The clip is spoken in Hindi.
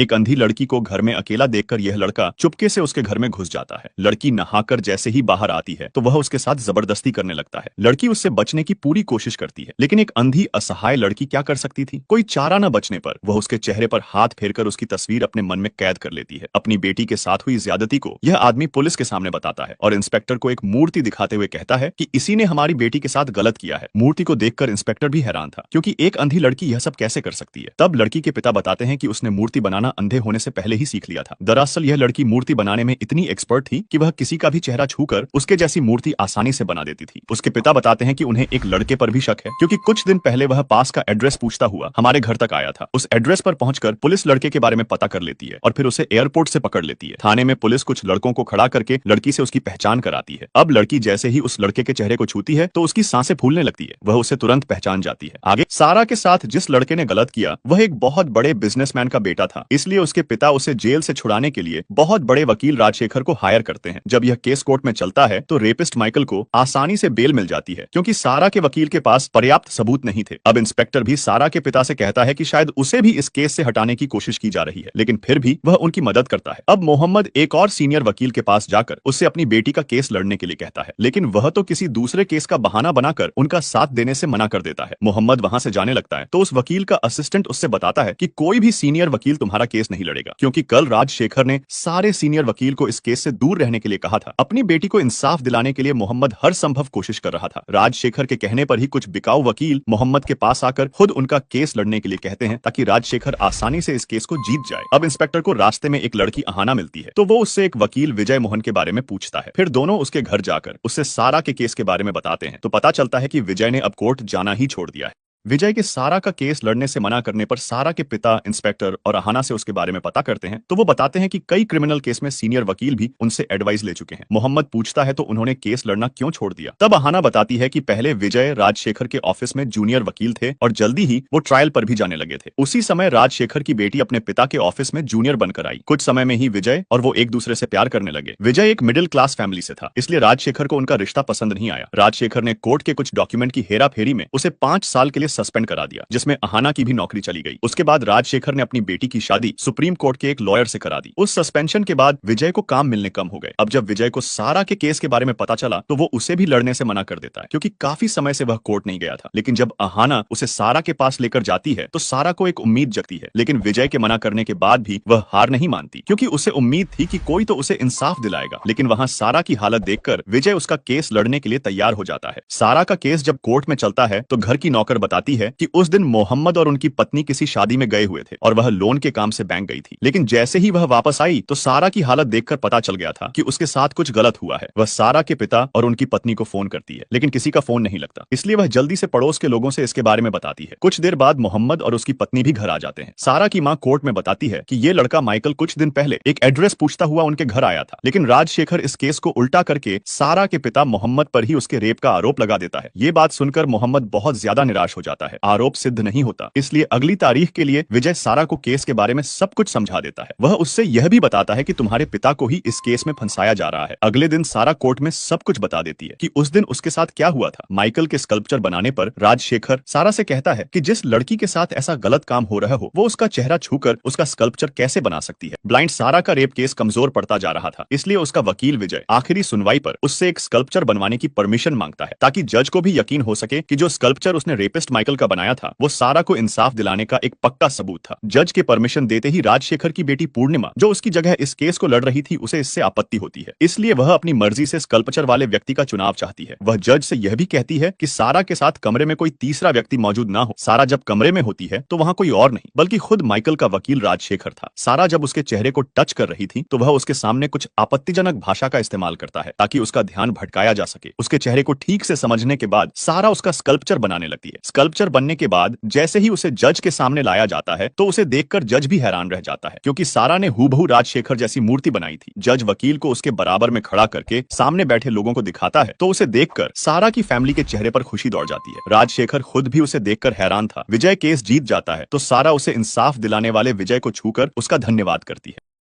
एक अंधी लड़की को घर में अकेला देखकर यह लड़का चुपके से उसके घर में घुस जाता है। लड़की नहाकर जैसे ही बाहर आती है तो वह उसके साथ जबरदस्ती करने लगता है। लड़की उससे बचने की पूरी कोशिश करती है, लेकिन एक अंधी असहाय लड़की क्या कर सकती थी। कोई चारा न बचने पर वह उसके चेहरे पर हाथ फेरकर उसकी तस्वीर अपने मन में कैद कर लेती है। अपनी बेटी के साथ हुई ज्यादती को यह आदमी पुलिस के सामने बताता है और इंस्पेक्टर को एक मूर्ति दिखाते हुए कहता है कि इसी ने हमारी बेटी के साथ गलत किया है। मूर्ति को देखकर इंस्पेक्टर भी हैरान था, क्योंकि एक अंधी लड़की यह सब कैसे कर सकती है। तब लड़की के पिता बताते हैं कि उसने मूर्ति बनाना अंधे होने से पहले ही सीख लिया था। दरअसल यह लड़की मूर्ति बनाने में इतनी एक्सपर्ट थी कि वह किसी का भी चेहरा छूकर उसके जैसी मूर्ति आसानी से बना देती थी। उसके पिता बताते हैं कि उन्हें एक लड़के पर भी शक है, क्योंकि कुछ दिन पहले वह पास का एड्रेस पूछता हुआ हमारे घर तक आया था। उस एड्रेस पर पहुंचकर पुलिस लड़के के बारे में पता कर लेती है और फिर उसे एयरपोर्ट से पकड़ लेती है। थाने में पुलिस कुछ लड़कों को खड़ा करके लड़की से उसकी पहचान कराती है। अब लड़की जैसे ही उस लड़के के चेहरे को छूती है तो उसकी सांसें फूलने लगती है। वह उसे तुरंत पहचान जाती है। आगे सारा के साथ जिस लड़के ने गलत किया वह एक बहुत बड़े बिजनेसमैन का बेटा था, इसलिए उसके पिता उसे जेल से छुड़ाने के लिए बहुत बड़े वकील राजशेखर को हायर करते हैं। जब यह केस कोर्ट में चलता है तो रेपिस्ट माइकल को आसानी से बेल मिल जाती है, क्योंकि सारा के वकील के पास पर्याप्त सबूत नहीं थे। अब इंस्पेक्टर भी सारा के पिता से कहता है कि शायद उसे भी इस केस से हटाने की कोशिश की जा रही है, लेकिन फिर भी वह उनकी मदद करता है। अब मोहम्मद एक और सीनियर वकील के पास जाकर उससे अपनी बेटी का केस लड़ने के लिए कहता है, लेकिन वह तो किसी दूसरे केस का बहाना बनाकर उनका साथ देने से मना कर देता है। मोहम्मद वहां से जाने लगता है तो उस वकील का असिस्टेंट उससे बताता है कि कोई भी सीनियर वकील तुम्हारा केस नहीं लड़ेगा, क्योंकि कल राजशेखर ने सारे सीनियर वकील को इस केस से दूर रहने के लिए कहा था। अपनी बेटी को इंसाफ दिलाने के लिए मोहम्मद हर संभव कोशिश कर रहा था। राजशेखर के कहने पर ही कुछ बिकाऊ वकील मोहम्मद के पास आकर खुद उनका केस लड़ने के लिए कहते हैं, ताकि राजशेखर आसानी से इस केस को जीत जाए। अब इंस्पेक्टर को रास्ते में एक लड़की अहाना मिलती है, तो वो उससे एक वकील विजय मोहन के बारे में पूछता है। फिर दोनों उसके घर जाकर उससे सारा के केस के बारे में बताते हैं, तो पता चलता है कि विजय ने अब कोर्ट जाना ही छोड़ दिया है। विजय के सारा का केस लड़ने से मना करने पर सारा के पिता इंस्पेक्टर और अहाना से उसके बारे में पता करते हैं, तो वो बताते हैं कि कई क्रिमिनल केस में सीनियर वकील भी उनसे एडवाइस ले चुके हैं। मोहम्मद पूछता है तो उन्होंने केस लड़ना क्यों छोड़ दिया। तब अहाना बताती है कि पहले विजय राजशेखर के ऑफिस में जूनियर वकील थे और जल्दी ही वो ट्रायल पर भी जाने लगे थे। उसी समय राजशेखर की बेटी अपने पिता के ऑफिस में जूनियर बनकर आई। कुछ समय में ही विजय और वो एक दूसरे से प्यार करने लगे। विजय एक मिडिल क्लास फैमिली से था, इसलिए राजशेखर को उनका रिश्ता पसंद नहीं आया। राजशेखर ने कोर्ट के कुछ डॉक्यूमेंट की हेरा फेरी में उसे 5 साल के लिए सस्पेंड करा दिया, जिसमें अहाना की भी नौकरी चली गई। उसके बाद राजशेखर ने अपनी बेटी की शादी सुप्रीम कोर्ट के एक लॉयर से करा दी। उस सस्पेंशन के बाद विजय को काम मिलने कम हो गए। अब जब विजय को सारा के केस के बारे में पता चला तो वो उसे भी लड़ने से मना कर देता है, क्योंकि काफी समय से वह कोर्ट नहीं गया था। लेकिन जब अहाना उसे सारा के पास लेकर जाती है तो सारा को एक उम्मीद जगती है, लेकिन विजय के मना करने के बाद भी वह हार नहीं मानती, क्योंकि उसे उम्मीद थी कि कोई तो उसे इंसाफ दिलाएगा। लेकिन वहां सारा की हालत देखकर विजय उसका केस लड़ने के लिए तैयार हो जाता है। सारा का केस जब कोर्ट में चलता है तो घर की नौकर बताती है कि उस दिन मोहम्मद और उनकी पत्नी किसी शादी में गए हुए थे और वह लोन के काम से बैंक गई थी। लेकिन जैसे ही वह वापस आई तो सारा की हालत देखकर पता चल गया था कि उसके साथ कुछ गलत हुआ है। वह सारा के पिता और उनकी पत्नी को फोन करती है, लेकिन किसी का फोन नहीं लगता, इसलिए वह जल्दी से पड़ोस के लोगों से इसके बारे में बताती है। कुछ देर बाद मोहम्मद और उसकी पत्नी भी घर आ जाते हैं। सारा की मां कोर्ट में बताती है कि ये लड़का माइकल कुछ दिन पहले एक एड्रेस पूछता हुआ उनके घर आया था, लेकिन राजशेखर इस केस को उल्टा करके सारा के पिता मोहम्मद पर ही उसके रेप का आरोप लगा देता है। ये बात सुनकर मोहम्मद बहुत ज्यादा निराश हो जाता है। आरोप सिद्ध नहीं होता, इसलिए अगली तारीख के लिए विजय सारा को केस के बारे में सब कुछ समझा देता है। वह उससे यह भी बताता है कि तुम्हारे पिता को ही इस केस में फंसाया जा रहा है। अगले दिन सारा कोर्ट में सब कुछ बता देती है कि उस दिन उसके साथ क्या हुआ था। माइकल के स्कल्पचर बनाने पर राजशेखर सारा से कहता है कि जिस लड़की के साथ ऐसा गलत काम हो रहा हो वो उसका चेहरा छूकर उसका स्कल्पचर कैसे बना सकती है। ब्लाइंड सारा का रेप केस कमजोर पड़ता जा रहा था, इसलिए उसका वकील विजय आखिरी सुनवाई पर उससे एक स्कल्पचर बनवाने की परमिशन मांगता है, ताकि जज को भी यकीन हो सके कि जो स्कल्पचर उसने रेपिस्ट माइकल का बनाया था वो सारा को इंसाफ दिलाने का एक पक्का सबूत था। जज के परमिशन देते ही राजशेखर की बेटी पूर्णिमा, जो उसकी जगह इस केस को लड़ रही थी, उसे इससे आपत्ति होती है, इसलिए वह अपनी मर्जी से स्कल्पचर वाले व्यक्ति का चुनाव चाहती है। वह जज से यह भी कहती है कि सारा के साथ कमरे में कोई तीसरा व्यक्ति मौजूद ना हो। सारा जब कमरे में होती है तो वहां कोई और नहीं बल्कि खुद माइकल का वकील राजशेखर था। सारा जब उसके चेहरे को टच कर रही थी तो वह उसके सामने कुछ आपत्तिजनक भाषा का इस्तेमाल करता है, ताकि उसका ध्यान भटकाया जा सके। उसके चेहरे को ठीक से समझने के बाद सारा उसका स्कल्पचर बनाने लगती है। स्कल्पचर बनने के बाद जैसे ही उसे जज के सामने लाया जाता है तो उसे देखकर जज भी हैरान रह जाता है, क्योंकि सारा ने हूबहू राजशेखर जैसी मूर्ति बनाई थी। जज वकील को उसके बराबर में खड़ा करके सामने बैठे लोगों को दिखाता है तो उसे देखकर सारा की फैमिली के चेहरे पर खुशी दौड़ जाती है। राजशेखर खुद भी उसे देखकर हैरान था। विजय केस जीत जाता है तो सारा उसे इंसाफ दिलाने वाले विजय को छूकर उसका धन्यवाद करती है।